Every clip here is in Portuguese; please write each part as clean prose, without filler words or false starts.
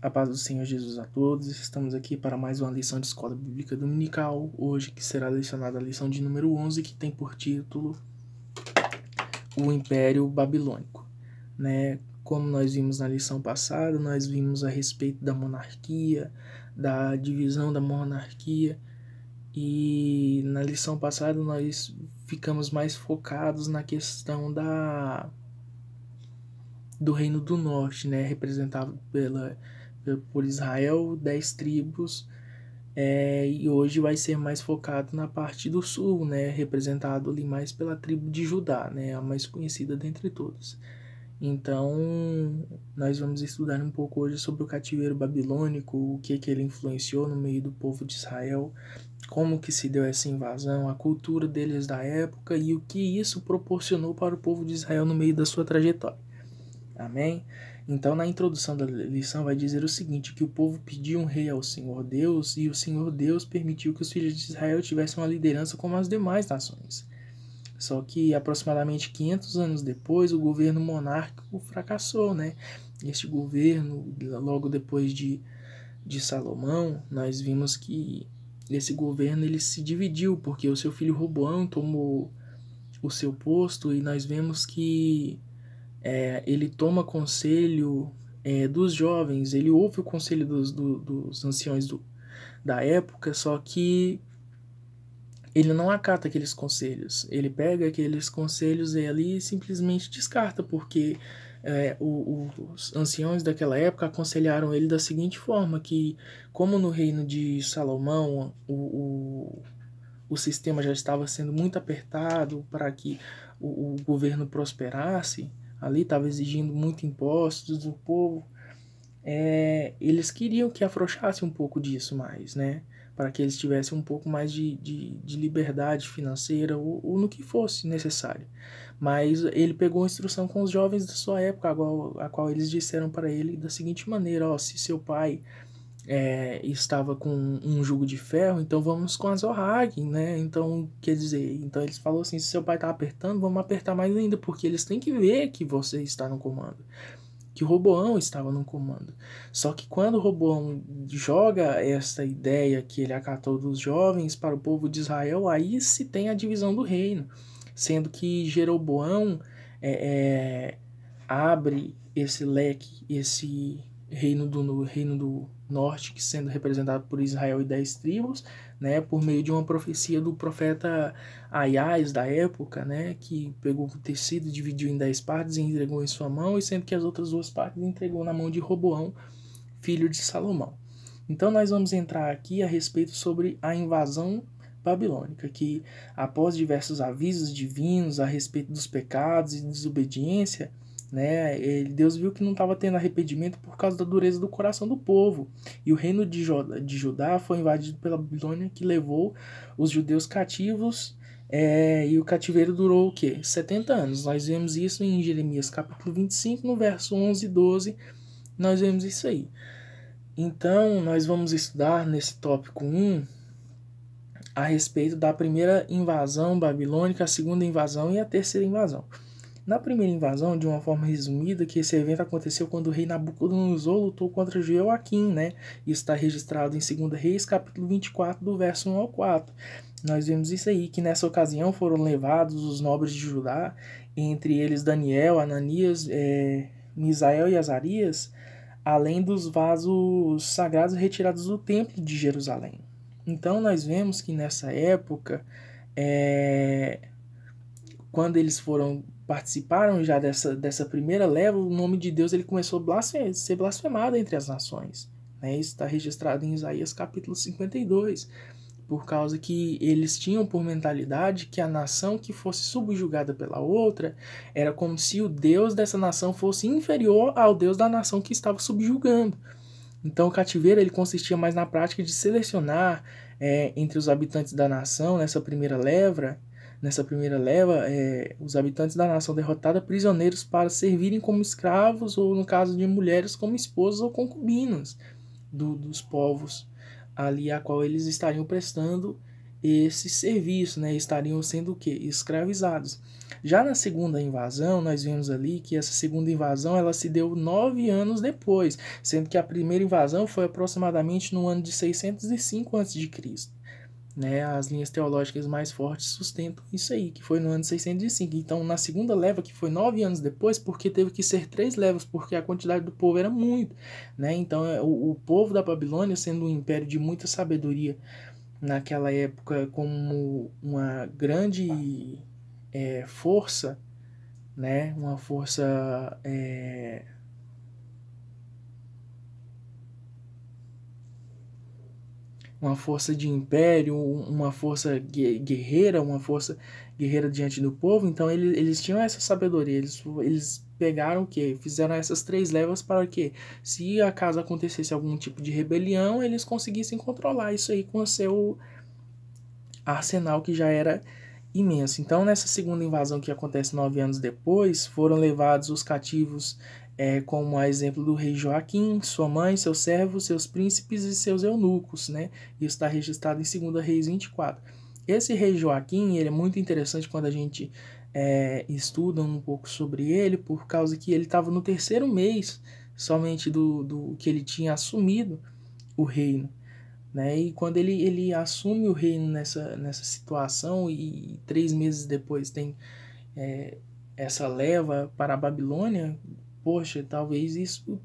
A paz do Senhor Jesus a todos. Estamos aqui para mais uma lição de Escola Bíblica Dominical. Hoje que será lecionada a lição de número 11, que tem por título O Império Babilônico. Como nós vimos na lição passada, nós vimos a respeito da monarquia, da divisão da monarquia. E na lição passada nós ficamos mais focados na questão do Reino do Norte, representado por Israel, 10 tribos, e hoje vai ser mais focado na parte do sul, representado ali mais pela tribo de Judá, a mais conhecida dentre todas. Então, nós vamos estudar um pouco hoje sobre o cativeiro babilônico, o que ele influenciou no meio do povo de Israel, como que se deu essa invasão, a cultura deles da época e o que isso proporcionou para o povo de Israel no meio da sua trajetória. Amém? Então, na introdução da lição vai dizer o seguinte, que o povo pediu um rei ao Senhor Deus e o Senhor Deus permitiu que os filhos de Israel tivessem uma liderança como as demais nações. Só que aproximadamente 500 anos depois, o governo monárquico fracassou, Este governo, logo depois de Salomão, nós vimos que esse governo ele se dividiu, porque o seu filho Roboão tomou o seu posto e nós vemos que ele toma conselho dos jovens, ele ouve o conselho dos anciões da época, só que ele não acata aqueles conselhos. Ele pega aqueles conselhos e ali simplesmente descarta, porque os anciões daquela época aconselharam ele da seguinte forma, que como no reino de Salomão o sistema já estava sendo muito apertado para que o governo prosperasse, ali estava exigindo muito impostos do povo, eles queriam que afrouxasse um pouco disso mais, para que eles tivessem um pouco mais de liberdade financeira ou no que fosse necessário. Mas ele pegou a instrução com os jovens da sua época, a qual eles disseram para ele da seguinte maneira, se seu pai estava com um jugo de ferro, então vamos com a Zorrag, Então, quer dizer, então eles falaram assim, se seu pai está apertando, vamos apertar mais ainda, porque eles têm que ver que você está no comando, que Roboão estava no comando. Só que quando Roboão joga essa ideia que ele acatou dos jovens para o povo de Israel, aí se tem a divisão do reino, sendo que Jeroboão abre esse leque, esse reino do norte, que sendo representado por Israel e 10 tribos, por meio de uma profecia do profeta Aias da época, que pegou o tecido, dividiu em 10 partes e entregou em sua mão, e sendo que as outras 2 partes entregou na mão de Roboão, filho de Salomão. Então nós vamos entrar aqui a respeito sobre a invasão babilônica, que após diversos avisos divinos a respeito dos pecados e desobediência, Deus viu que não estava tendo arrependimento por causa da dureza do coração do povo. E o reino de Judá foi invadido pela Babilônia, que levou os judeus cativos, e o cativeiro durou o quê? 70 anos. Nós vemos isso em Jeremias capítulo 25, no verso 11 e 12, nós vemos isso aí. Então, nós vamos estudar nesse tópico 1 a respeito da primeira invasão babilônica, a segunda invasão e a terceira invasão. Na primeira invasão, de uma forma resumida, que esse evento aconteceu quando o rei Nabucodonosor lutou contra Jeoaquim, Isso está registrado em 2 Reis, capítulo 24, do verso 1 ao 4. Nós vemos isso aí, que nessa ocasião foram levados os nobres de Judá, entre eles Daniel, Ananias, Misael e Azarias, além dos vasos sagrados retirados do templo de Jerusalém. Então nós vemos que nessa época, quando eles participaram já dessa primeira leva, o nome de Deus ele começou a ser blasfemado entre as nações. Isso está registrado em Isaías capítulo 52, por causa que eles tinham por mentalidade que a nação que fosse subjugada pela outra era como se o Deus dessa nação fosse inferior ao Deus da nação que estava subjugando. Então o cativeiro ele consistia mais na prática de selecionar entre os habitantes da nação, nessa primeira leva, os habitantes da nação derrotada prisioneiros para servirem como escravos ou, no caso de mulheres, como esposas ou concubinas dos povos ali a qual eles estariam prestando esse serviço, né? Estariam sendo o quê? Escravizados. Já na segunda invasão, nós vemos ali que essa segunda invasão ela se deu 9 anos depois, sendo que a primeira invasão foi aproximadamente no ano de 605 a.C., né? As linhas teológicas mais fortes sustentam isso aí, que foi no ano de 605. Então, na segunda leva, que foi 9 anos depois, porque teve que ser 3 levas, porque a quantidade do povo era muito, né? Então, o povo da Babilônia, sendo um império de muita sabedoria naquela época, como uma grande força, né? Uma força uma força de império, uma força guerreira, uma força guerreira diante do povo. Então eles tinham essa sabedoria, eles pegaram o que? Fizeram essas 3 levas para que, se acaso acontecesse algum tipo de rebelião, eles conseguissem controlar isso aí com o seu arsenal que já era imenso. Então, nessa segunda invasão que acontece 9 anos depois, foram levados os cativos, como a exemplo do rei Joaquim, sua mãe, seus servos, seus príncipes e seus eunucos, né? Isso está registrado em 2 Reis 24. Esse rei Joaquim, ele é muito interessante quando a gente estuda um pouco sobre ele, por causa que ele estava no terceiro mês somente do que ele tinha assumido o reino, né? E quando ele assume o reino nessa situação e 3 meses depois tem essa leva para a Babilônia, poxa, talvez isso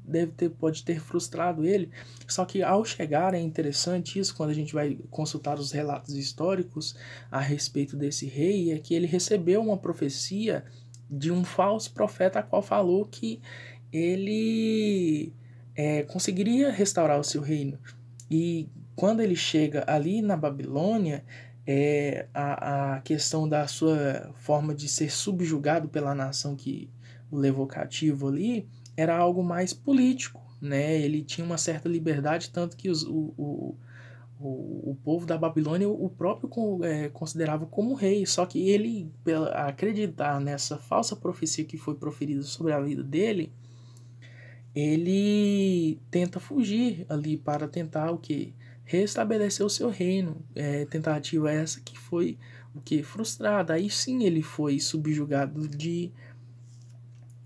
pode ter frustrado ele. Só que ao chegar, é interessante isso, quando a gente vai consultar os relatos históricos a respeito desse rei, é que ele recebeu uma profecia de um falso profeta, a qual falou que ele conseguiria restaurar o seu reino. E quando ele chega ali na Babilônia, a questão da sua forma de ser subjugado pela nação que o levou cativo ali era algo mais político, né? Ele tinha uma certa liberdade, tanto que o povo da Babilônia o próprio considerava como rei, só que ele, pela acreditar nessa falsa profecia que foi proferida sobre a vida dele, ele tenta fugir ali para tentar o que? Restabelecer o seu reino. Tentativa essa que foi o que? Frustrada. Aí sim ele foi subjugado de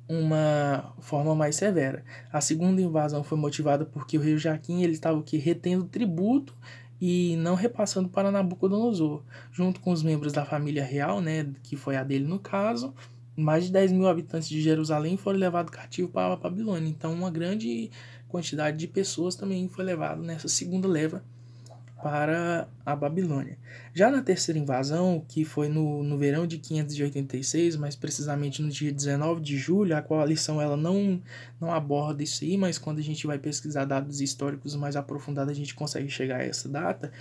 uma forma mais severa. A segunda invasão foi motivada porque o rei Joaquim ele estava retendo tributo e não repassando para Nabucodonosor, junto com os membros da família real, né, que foi a dele no caso. Mais de 10 mil habitantes de Jerusalém foram levados cativos para a Babilônia. Então, uma grande quantidade de pessoas também foi levada nessa segunda leva para a Babilônia. Já na terceira invasão, que foi no verão de 586, mais precisamente no dia 19 de julho, a qual a lição ela não aborda isso aí, mas quando a gente vai pesquisar dados históricos mais aprofundados, a gente consegue chegar a essa data.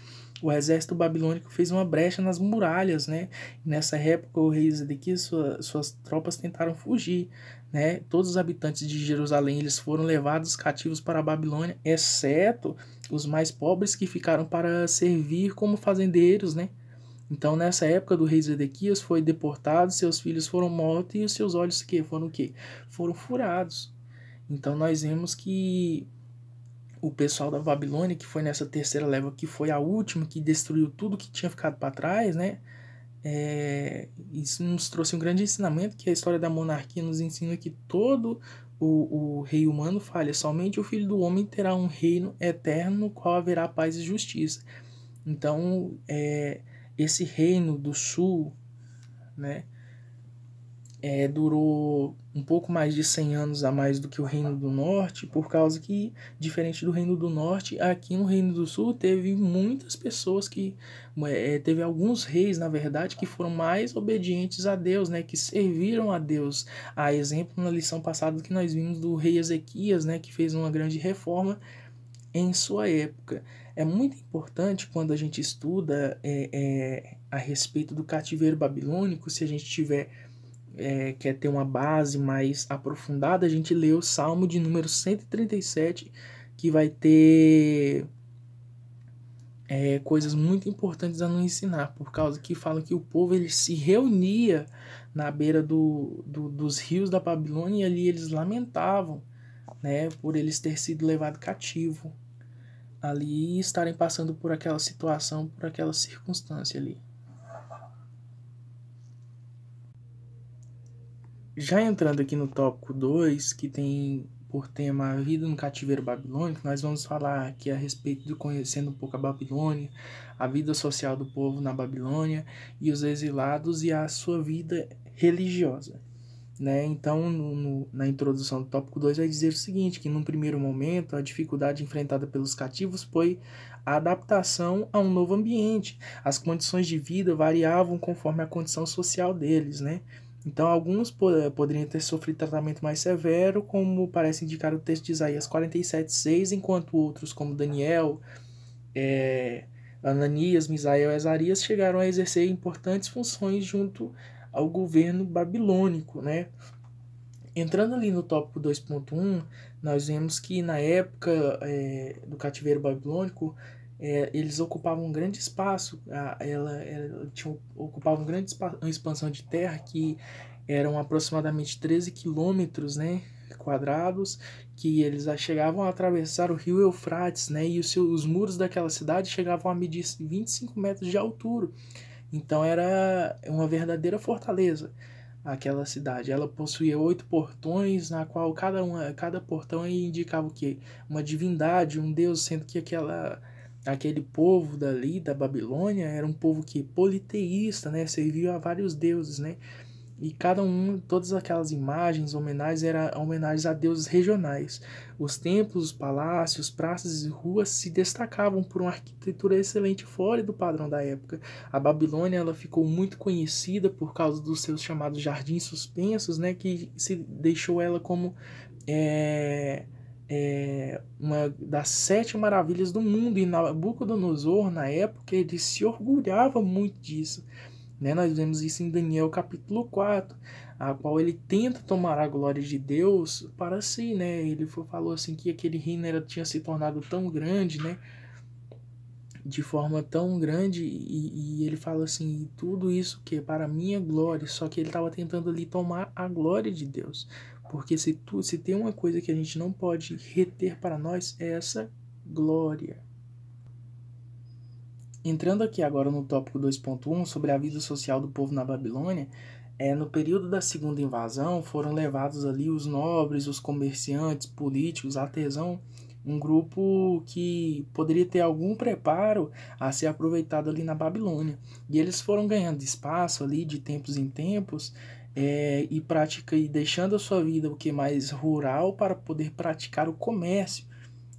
O exército babilônico fez uma brecha nas muralhas, né? Nessa época, o rei Ezequias e suas tropas tentaram fugir, né? Todos os habitantes de Jerusalém eles foram levados cativos para a Babilônia, exceto os mais pobres que ficaram para servir como fazendeiros, né? Então, nessa época do rei Zedequias foi deportado, seus filhos foram mortos e os seus olhos foram o quê? Foram furados. Então, nós vemos que o pessoal da Babilônia, que foi nessa terceira leva, que foi a última, que destruiu tudo que tinha ficado para trás, né? Isso nos trouxe um grande ensinamento, que a história da monarquia nos ensina que todo o rei humano falha, somente o filho do homem terá um reino eterno no qual haverá paz e justiça. Então, esse reino do sul, né, durou um pouco mais de 100 anos a mais do que o Reino do Norte, por causa que, diferente do Reino do Norte, aqui no Reino do Sul teve muitas pessoas que... teve alguns reis, na verdade, que foram mais obedientes a Deus, né, que serviram a Deus. A exemplo, na lição passada que nós vimos do rei Ezequias, né, que fez uma grande reforma em sua época. É muito importante quando a gente estuda a respeito do cativeiro babilônico, se a gente tiver quer ter uma base mais aprofundada, a gente lê o Salmo de número 137, que vai ter coisas muito importantes a nos ensinar, por causa que fala que o povo ele se reunia na beira dos rios da Babilônia e ali eles lamentavam, né, por eles ter sido levados cativo. ali e estarem passando por aquela situação, por aquela circunstância ali. Já entrando aqui no tópico 2, que tem por tema a vida no cativeiro babilônico, nós vamos falar aqui a respeito de conhecendo um pouco a Babilônia, a vida social do povo na Babilônia e os exilados e a sua vida religiosa. Né? Então, na introdução do tópico 2 vai dizer o seguinte, que num primeiro momento a dificuldade enfrentada pelos cativos foi a adaptação a um novo ambiente. As condições de vida variavam conforme a condição social deles, né? Então, alguns poderiam ter sofrido tratamento mais severo, como parece indicar o texto de Isaías 47:6, enquanto outros, como Daniel, Ananias, Misael e Azarias, chegaram a exercer importantes funções junto ao governo babilônico, né? Entrando ali no tópico 2.1, nós vemos que na época do cativeiro babilônico, eles ocupavam um grande espaço, ocupava uma expansão de terra que eram aproximadamente 13 quilômetros, né, quadrados, que eles chegavam a atravessar o rio Eufrates, né, e os muros daquela cidade chegavam a medir 25 metros de altura. Então era uma verdadeira fortaleza aquela cidade. Ela possuía 8 portões, na qual cada portão indicava o quê? Uma divindade, um deus, sendo que aquele povo dali, da Babilônia, era um povo que politeísta, né? Servia a vários deuses, né? E todas aquelas imagens, homenagens, eram homenagens a deuses regionais. Os templos, os palácios, praças e ruas se destacavam por uma arquitetura excelente fora do padrão da época. A Babilônia ela ficou muito conhecida por causa dos seus chamados jardins suspensos, né, que se deixou ela como uma das 7 maravilhas do mundo. E Nabucodonosor, na época, ele se orgulhava muito disso. Né? Nós vemos isso em Daniel capítulo 4, a qual ele tenta tomar a glória de Deus para si, né? Ele falou assim que aquele reino tinha se tornado tão grande, né? De forma tão grande, e ele fala assim, tudo isso que é para minha glória, só que ele estava tentando ali tomar a glória de Deus, porque se tem uma coisa que a gente não pode reter para nós, é essa glória. Entrando aqui agora no tópico 2.1 sobre a vida social do povo na Babilônia, no período da segunda invasão foram levados ali os nobres, os comerciantes, políticos, artesãos, um grupo que poderia ter algum preparo a ser aproveitado ali na Babilônia. E eles foram ganhando espaço ali de tempos em tempos e deixando a sua vida o que mais rural para poder praticar o comércio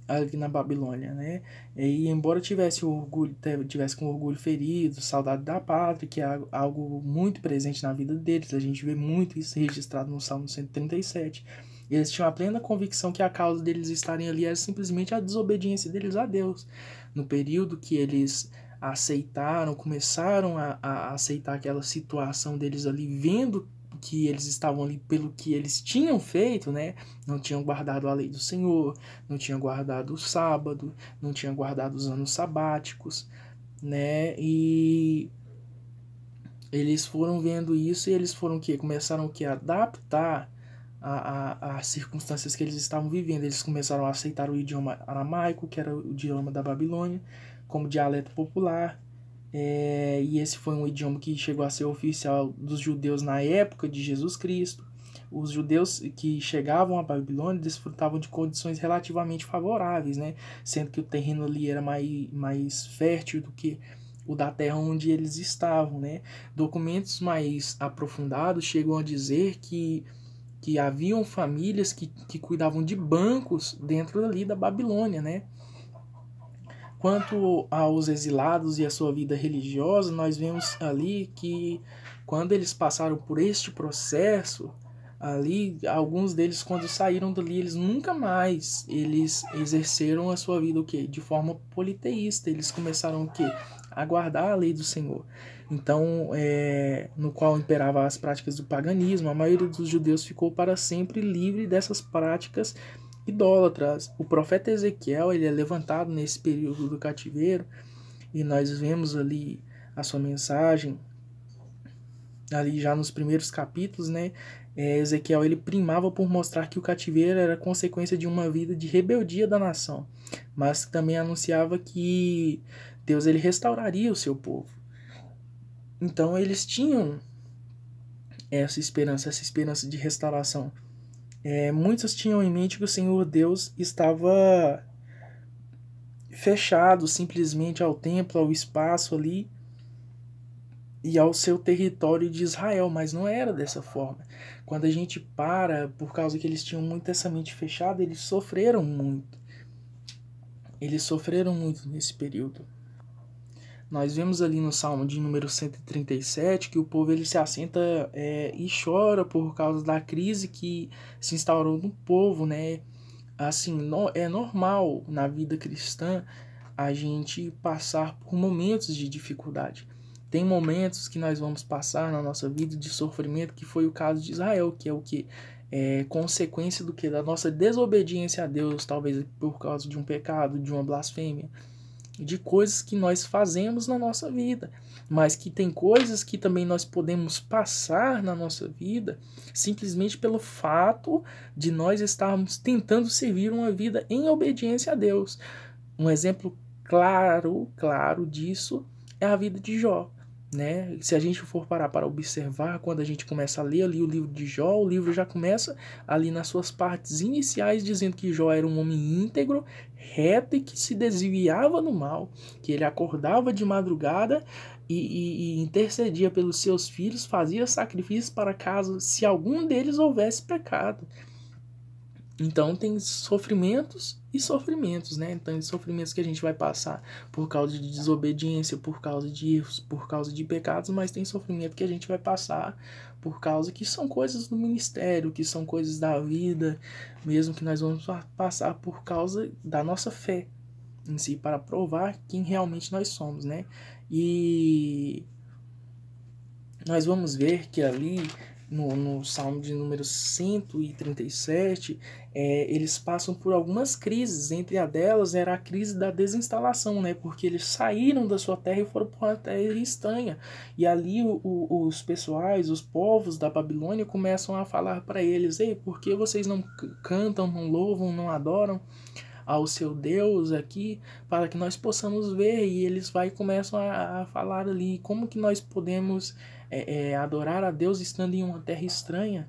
ali na Babilônia, né? E embora tivesse com orgulho ferido, saudade da pátria, que é algo muito presente na vida deles, a gente vê muito isso registrado no Salmo 137. Eles tinham a plena convicção que a causa deles estarem ali era simplesmente a desobediência deles a Deus. No período que eles começaram a aceitar aquela situação deles ali, vendo que eles estavam ali pelo que eles tinham feito, né? Não tinham guardado a lei do Senhor, não tinham guardado o sábado, não tinham guardado os anos sabáticos, né? E eles foram vendo isso e eles foram começaram a adaptar as circunstâncias que eles estavam vivendo. Eles começaram a aceitar o idioma aramaico, que era o idioma da Babilônia, como dialeto popular. E esse foi um idioma que chegou a ser oficial dos judeus na época de Jesus Cristo. Os judeus que chegavam à Babilônia desfrutavam de condições relativamente favoráveis, né? Sendo que o terreno ali era mais fértil do que o da terra onde eles estavam, né? Documentos mais aprofundados chegam a dizer que haviam famílias que cuidavam de bancos dentro ali da Babilônia, né? Quanto aos exilados e a sua vida religiosa, nós vemos ali que quando eles passaram por este processo, ali, alguns deles quando saíram dali, eles nunca mais exerceram a sua vida de forma politeísta. Eles começaram a guardar a lei do Senhor. Então, no qual imperava as práticas do paganismo, a maioria dos judeus ficou para sempre livre dessas práticas idólatras. O profeta Ezequiel ele é levantado nesse período do cativeiro e nós vemos ali a sua mensagem ali já nos primeiros capítulos, né? Ezequiel ele primava por mostrar que o cativeiro era consequência de uma vida de rebeldia da nação, mas também anunciava que Deus ele restauraria o seu povo. Então eles tinham essa esperança de restauração. Muitos tinham em mente que o Senhor Deus estava fechado simplesmente ao templo, ao espaço ali e ao seu território de Israel, mas não era dessa forma. Quando a gente para, por causa que eles tinham muito essa mente fechada, eles sofreram muito. Eles sofreram muito nesse período. Nós vemos ali no Salmo de número 137 que o povo ele se assenta e chora por causa da crise que se instaurou no povo, né? Assim, é normal na vida cristã a gente passar por momentos de dificuldade. Tem momentos que nós vamos passar na nossa vida de sofrimento, que foi o caso de Israel, que é o que? É consequência do que? Da nossa desobediência a Deus, talvez por causa de um pecado, de uma blasfêmia, de coisas que nós fazemos na nossa vida, mas que tem coisas que também nós podemos passar na nossa vida simplesmente pelo fato de nós estarmos tentando servir uma vida em obediência a Deus. Um exemplo claro disso é a vida de Jó. Né? Se a gente for parar para observar, quando a gente começa a ler ali o livro de Jó, o livro já começa ali nas suas partes iniciais dizendo que Jó era um homem íntegro, reto e que se desviava do mal, que ele acordava de madrugada e intercedia pelos seus filhos, fazia sacrifícios para caso se algum deles houvesse pecado. Então tem sofrimentos e sofrimentos, né? Então tem sofrimentos que a gente vai passar por causa de desobediência, por causa de erros, por causa de pecados, mas tem sofrimento que a gente vai passar por causa que são coisas do ministério, que são coisas da vida, mesmo que nós vamos passar por causa da nossa fé em si, para provar quem realmente nós somos, né? E nós vamos ver que ali no Salmo de número 137, eles passam por algumas crises. Entre a delas era a crise da desinstalação, né? Porque eles saíram da sua terra e foram para uma terra estranha. E ali os pessoais, os povos da Babilônia começam a falar para eles: ei, por que vocês não cantam, não louvam, não adoram ao seu Deus aqui, para que nós possamos ver? E eles começam a falar ali como que nós podemos adorar a Deus estando em uma terra estranha.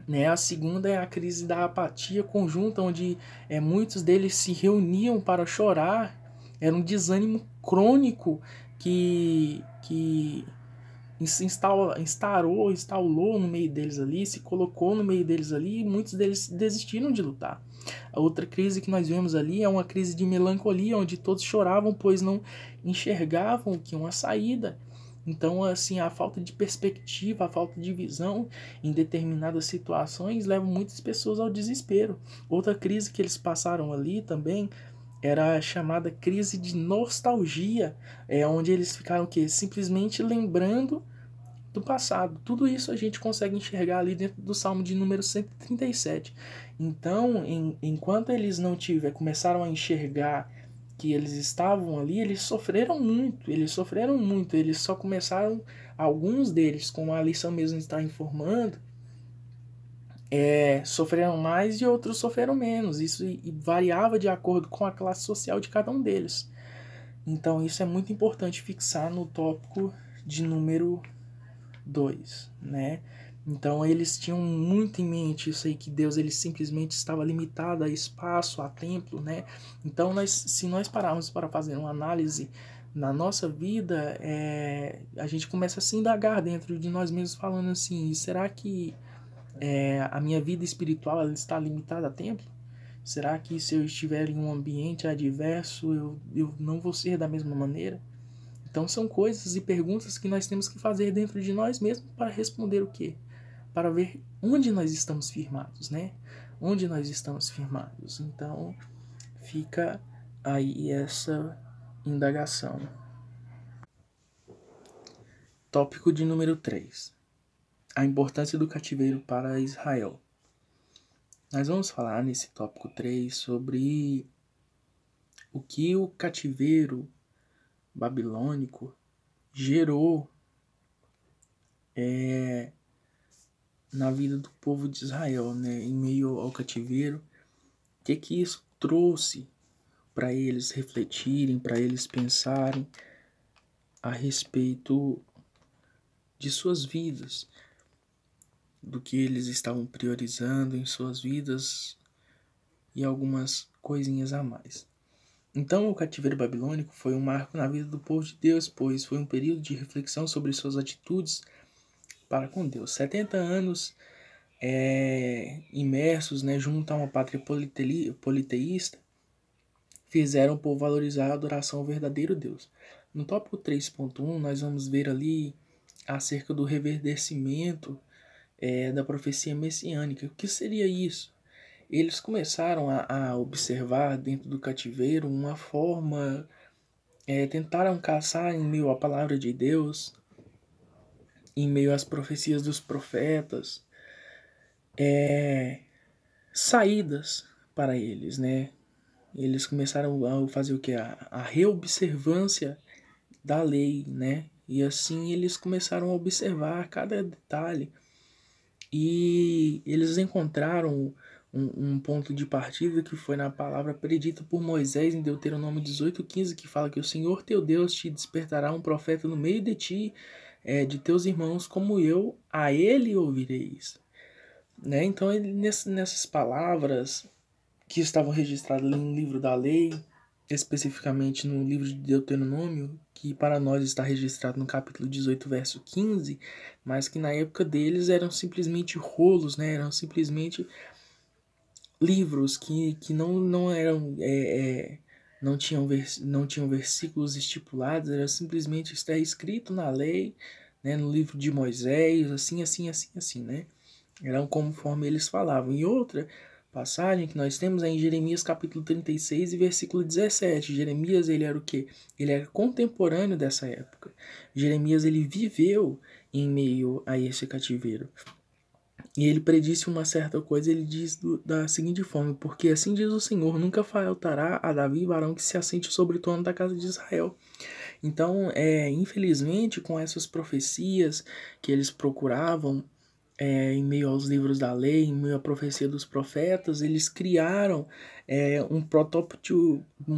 Né? A segunda é a crise da apatia conjunta, onde muitos deles se reuniam para chorar. Era um desânimo crônico que instalou no meio deles ali, se colocou no meio deles ali, e muitos deles desistiram de lutar. A outra crise que nós vemos ali é uma crise de melancolia, onde todos choravam, pois não enxergavam que uma saída. Então, assim, a falta de perspectiva, a falta de visão em determinadas situações leva muitas pessoas ao desespero. Outra crise que eles passaram ali também era a chamada crise de nostalgia, onde eles ficaram simplesmente lembrando do passado. Tudo isso a gente consegue enxergar ali dentro do Salmo de número 137. Então, enquanto eles não começaram a enxergar que eles estavam ali, eles sofreram muito, eles só começaram, alguns deles, como a lição mesmo está informando, sofreram mais e outros sofreram menos. Isso variava de acordo com a classe social de cada um deles. Então isso é muito importante fixar no tópico de número 2, né? Então eles tinham muito em mente isso aí, que Deus ele simplesmente estava limitado a espaço, a templo, né? Então se nós pararmos para fazer uma análise na nossa vida, a gente começa a se indagar dentro de nós mesmos, falando assim: será que a minha vida espiritual ela está limitada a templo? Será que se eu estiver em um ambiente adverso eu não vou ser da mesma maneira? Então são coisas e perguntas que nós temos que fazer dentro de nós mesmos para responder o quê? Para ver onde nós estamos firmados, né? Onde nós estamos firmados. Então fica aí essa indagação. Tópico de número 3. A importância do cativeiro para Israel. Nós vamos falar nesse tópico 3 sobre o que o cativeiro babilônico gerou na vida do povo de Israel, né, em meio ao cativeiro. O que isso trouxe para eles refletirem, para eles pensarem a respeito de suas vidas, do que eles estavam priorizando em suas vidas e algumas coisinhas a mais. Então, o cativeiro babilônico foi um marco na vida do povo de Deus, pois foi um período de reflexão sobre suas atitudes para com Deus. 70 anos imersos, né, junto a uma pátria politeísta, fizeram o povo valorizar a adoração ao verdadeiro Deus. No tópico 3.1, nós vamos ver ali acerca do reverdecimento da profecia messiânica. O que seria isso? Eles começaram a observar dentro do cativeiro uma forma, tentaram caçar em meio à palavra de Deus, em meio às profecias dos profetas, saídas para eles, né? Eles começaram a fazer o que? A reobservância da lei, né? E assim eles começaram a observar cada detalhe. E eles encontraram um ponto de partida que foi na palavra predita por Moisés em Deuteronômio 18:15, que fala que o Senhor teu Deus te despertará um profeta no meio de ti, de teus irmãos, como eu, a ele ouvireis. Né? Então, nessas palavras que estavam registradas no livro da lei, especificamente no livro de Deuteronômio, que para nós está registrado no capítulo 18, verso 15, mas que na época deles eram simplesmente rolos, né? Eram simplesmente livros que não eram não tinham versículos estipulados, era simplesmente está escrito na lei, né, no livro de Moisés, assim, né? Eram conforme eles falavam. E outra passagem que nós temos é em Jeremias capítulo 36 e versículo 17. Jeremias, ele era o quê? Ele era contemporâneo dessa época. Jeremias, ele viveu em meio a esse cativeiro. E ele predisse uma certa coisa, ele diz da seguinte forma: porque assim diz o Senhor, nunca faltará a Davi varão que se assente sobre o trono da casa de Israel. Então, infelizmente, com essas profecias que eles procuravam, em meio aos livros da lei, em meio à profecia dos profetas, eles criaram um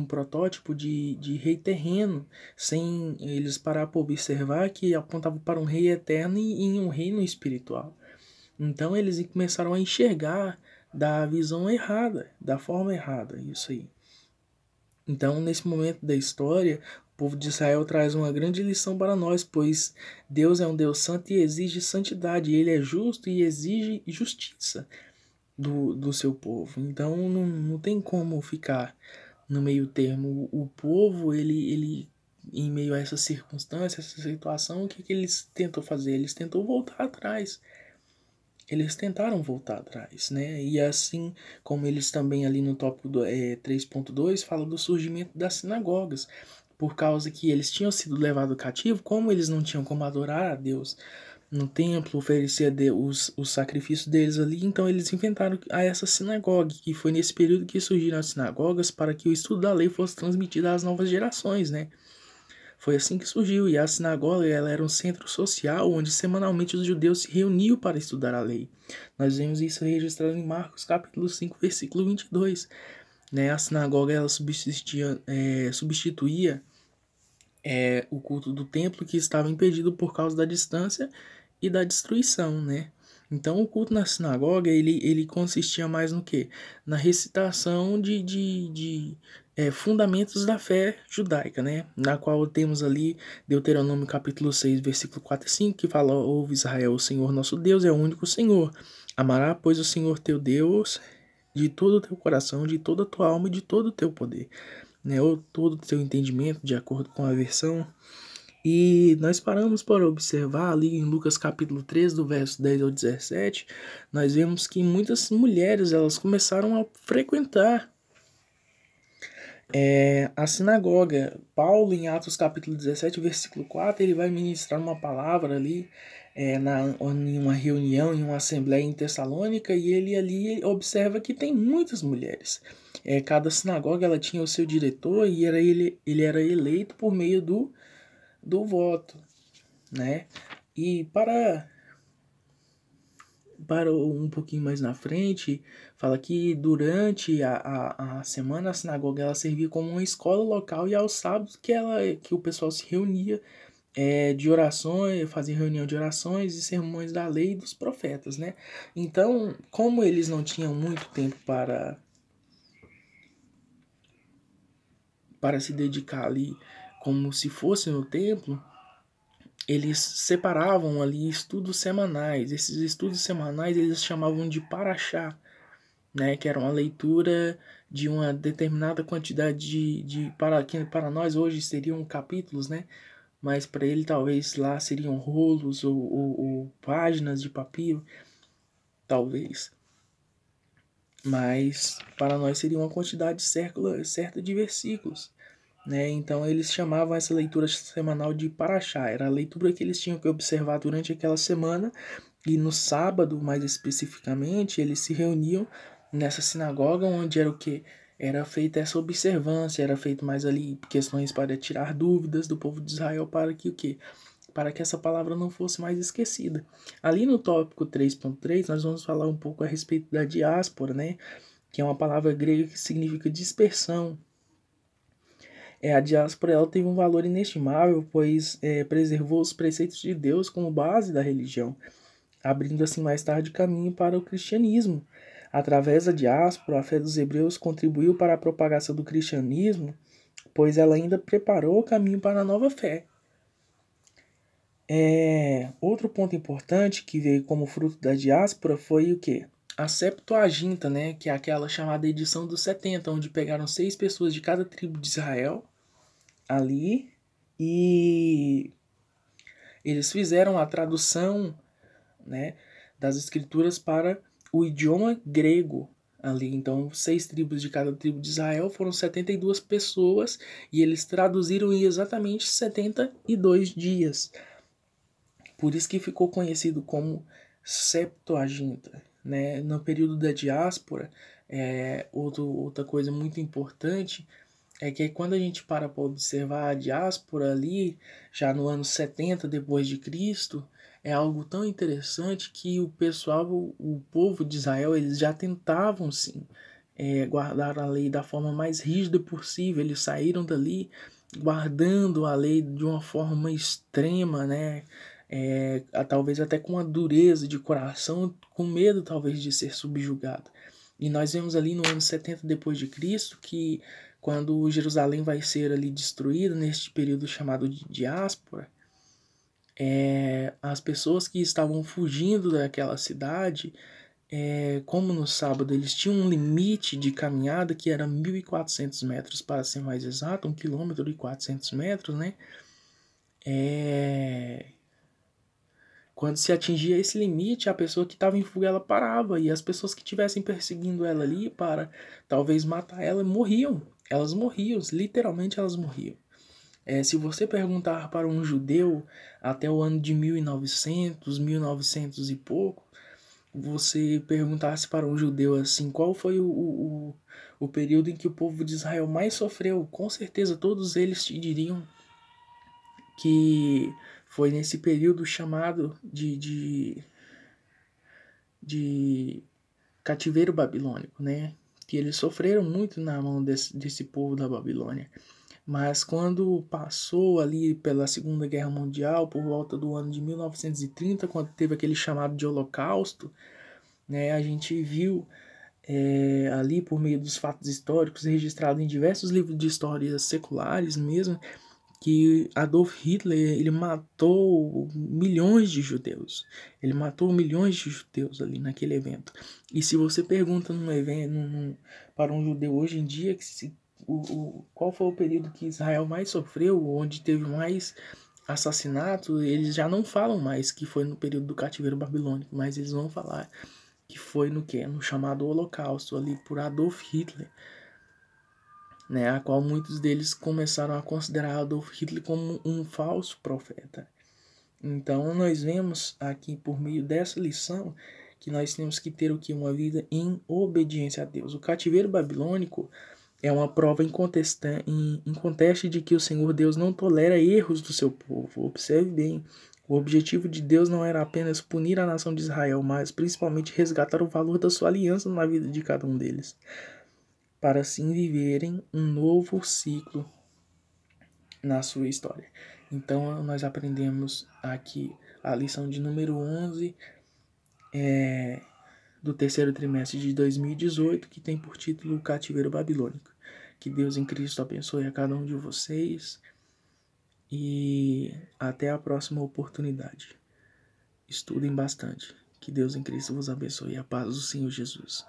protótipo de rei terreno, sem eles parar para observar que apontava para um rei eterno e em um reino espiritual. Então eles começaram a enxergar da visão errada, da forma errada, isso aí. Então, nesse momento da história, o povo de Israel traz uma grande lição para nós, pois Deus é um Deus santo e exige santidade. Ele é justo e exige justiça do seu povo. Então, não tem como ficar no meio termo. O povo, ele em meio a essa circunstância, essa situação, o que eles tentam fazer? Eles tentam voltar atrás. Eles tentaram voltar atrás, né? E assim como eles também ali no tópico 3.2 falam do surgimento das sinagogas, por causa que eles tinham sido levados cativo, como eles não tinham como adorar a Deus no templo, oferecer a Deus os sacrifícios deles ali, então eles inventaram a essa sinagoga, que foi nesse período que surgiram as sinagogas para que o estudo da lei fosse transmitido às novas gerações, né? Foi assim que surgiu, e a sinagoga ela era um centro social onde semanalmente os judeus se reuniam para estudar a lei. Nós vemos isso registrado em Marcos capítulo 5, versículo 22. Né? A sinagoga ela substituía o culto do templo que estava impedido por causa da distância e da destruição, né? Então o culto na sinagoga ele consistia mais no que? Na recitação de fundamentos da fé judaica, né? Na qual temos ali Deuteronômio capítulo 6, versículo 4 e 5, que fala: ouve Israel, o Senhor nosso Deus é o único Senhor. Amará, pois, o Senhor teu Deus de todo o teu coração, de toda a tua alma e de todo o teu poder, né? Ou todo o teu entendimento, de acordo com a versão. E nós paramos para observar ali em Lucas capítulo 3, do verso 10 ao 17, nós vemos que muitas mulheres elas começaram a frequentar a sinagoga. Paulo, em Atos capítulo 17, versículo 4, ele vai ministrar uma palavra ali em uma reunião, em uma assembleia em Tessalônica, e ele ali observa que tem muitas mulheres. Cada sinagoga ela tinha o seu diretor e ele era eleito por meio do voto, né? E para um pouquinho mais na frente, fala que durante a semana a sinagoga ela servia como uma escola local, e aos sábados que o pessoal se reunia de orações, fazia reunião de orações e sermões da lei e dos profetas, né? Então, como eles não tinham muito tempo para se dedicar ali como se fosse no templo, eles separavam ali estudos semanais. Esses estudos semanais eles chamavam de paraxá, né? Que era uma leitura de uma determinada quantidade que para nós hoje seriam capítulos, né? Mas para ele talvez lá seriam rolos ou páginas de papiro, talvez. Mas para nós seria uma quantidade certa de versículos, né? Então eles chamavam essa leitura semanal de paraxá. Era a leitura que eles tinham que observar durante aquela semana, e no sábado, mais especificamente, eles se reuniam nessa sinagoga onde era o que? Era feita essa observância, era feito mais ali questões para tirar dúvidas do povo de Israel para que o quê? Para que essa palavra não fosse mais esquecida. Ali no tópico 3.3, nós vamos falar um pouco a respeito da diáspora, né? Que é uma palavra grega que significa dispersão. A diáspora ela teve um valor inestimável, pois preservou os preceitos de Deus como base da religião, abrindo assim mais tarde caminho para o cristianismo. Através da diáspora, a fé dos hebreus contribuiu para a propagação do cristianismo, pois ela ainda preparou o caminho para a nova fé. Outro ponto importante que veio como fruto da diáspora foi o quê? A Septuaginta, né, que é aquela chamada edição dos 70, onde pegaram 6 pessoas de cada tribo de Israel ali e eles fizeram a tradução, né, das escrituras para o idioma grego ali. Então, 6 tribos de cada tribo de Israel foram 72 pessoas e eles traduziram em exatamente 72 dias. Por isso que ficou conhecido como Septuaginta, né? No período da diáspora, outra coisa muito importante é que quando a gente para observar a diáspora ali, já no ano 70 depois de Cristo, é algo tão interessante que o pessoal, o povo de Israel, eles já tentavam sim guardar a lei da forma mais rígida possível. Eles saíram dali guardando a lei de uma forma extrema, né? Talvez até com uma dureza de coração, com medo talvez de ser subjugado. E nós vemos ali no ano 70 depois de Cristo que quando Jerusalém vai ser ali destruída neste período chamado de diáspora, as pessoas que estavam fugindo daquela cidade, como no sábado eles tinham um limite de caminhada que era 1.400 metros, para ser mais exato, 1,4 km, né? Quando se atingia esse limite, a pessoa que estava em fuga ela parava, e as pessoas que estivessem perseguindo ela ali para talvez matar ela morriam. Elas morriam, literalmente elas morriam. Se você perguntar para um judeu até o ano de 1900, 1900 e pouco, você perguntasse para um judeu assim, qual foi o período em que o povo de Israel mais sofreu, com certeza todos eles te diriam que foi nesse período chamado de cativeiro babilônico, né? Que eles sofreram muito na mão desse povo da Babilônia. Mas quando passou ali pela Segunda Guerra Mundial, por volta do ano de 1930, quando teve aquele chamado de Holocausto, né, a gente viu ali por meio dos fatos históricos registrados em diversos livros de histórias seculares mesmo, que Adolf Hitler ele matou milhões de judeus. Ele matou milhões de judeus ali naquele evento. E se você pergunta num evento para um judeu hoje em dia qual foi o período que Israel mais sofreu, onde teve mais assassinatos, eles já não falam mais que foi no período do cativeiro babilônico, mas eles vão falar que foi no quê? No chamado Holocausto ali por Adolf Hitler, né, a qual muitos deles começaram a considerar Adolf Hitler como um falso profeta. Então nós vemos aqui por meio dessa lição que nós temos que ter o que? Uma vida em obediência a Deus. O cativeiro babilônico é uma prova inconteste de que o Senhor Deus não tolera erros do seu povo. Observe bem, O objetivo de Deus não era apenas punir a nação de Israel, mas principalmente resgatar o valor da sua aliança na vida de cada um deles, para assim viverem um novo ciclo na sua história. Então, nós aprendemos aqui a lição de número 11 do terceiro trimestre de 2018, que tem por título O Cativeiro Babilônico. Que Deus em Cristo abençoe a cada um de vocês e até a próxima oportunidade. Estudem bastante. Que Deus em Cristo vos abençoe. A paz do Senhor Jesus.